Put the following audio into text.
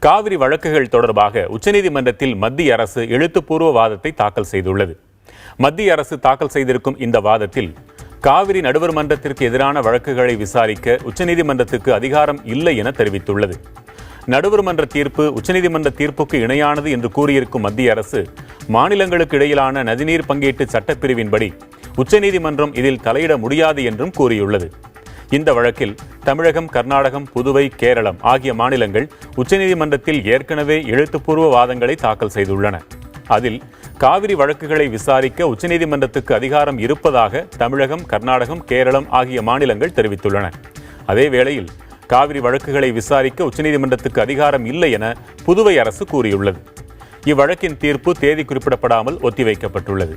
காவிரி வழக்குகள் தொடர்பாக உச்சநீதிமன்றத்தில் மத்திய அரசு எழுத்துப்பூர்வ வாதத்தை தாக்கல் செய்துள்ளது. மத்திய அரசு தாக்கல் செய்திருக்கும் இந்த வாதத்தில் காவிரி நடுவர் மன்றத்திற்கு எதிரான வழக்குகளை விசாரிக்க உச்சநீதிமன்றத்துக்கு அதிகாரம் இல்லை என தெரிவித்துள்ளது. நடுவர் மன்ற தீர்ப்பு உச்சநீதிமன்ற தீர்ப்புக்கு இணையானது என்று கூறியிருக்கும் மத்திய அரசு மாநிலங்களுக்கு இடையிலான நதிநீர் பங்கீட்டு சட்டப்பிரிவின்படி உச்சநீதிமன்றம் இதில் தலையிட முடியாது என்றும் கூறியுள்ளது. இந்த வழக்கில் தமிழகம், கர்நாடகம், புதுவை, கேரளம் ஆகிய மாநிலங்கள் உச்சநீதிமன்றத்தில் ஏற்கனவே எழுத்துப்பூர்வ வாதங்களை தாக்கல் செய்துள்ளன. அதில் காவிரி வழக்குகளை விசாரிக்க உச்சநீதிமன்றத்துக்கு அதிகாரம் இருப்பதாக தமிழகம், கர்நாடகம், கேரளம் ஆகிய மாநிலங்கள் தெரிவித்துள்ளன. அதே வேளையில் காவிரி வழக்குகளை விசாரிக்க உச்சநீதிமன்றத்துக்கு அதிகாரம் இல்லை என புதுவை அரசு கூறியுள்ளது. இவ்வழக்கின் தீர்ப்பு தேதி குறிப்பிடப்படாமல் ஒத்திவைக்கப்பட்டுள்ளது.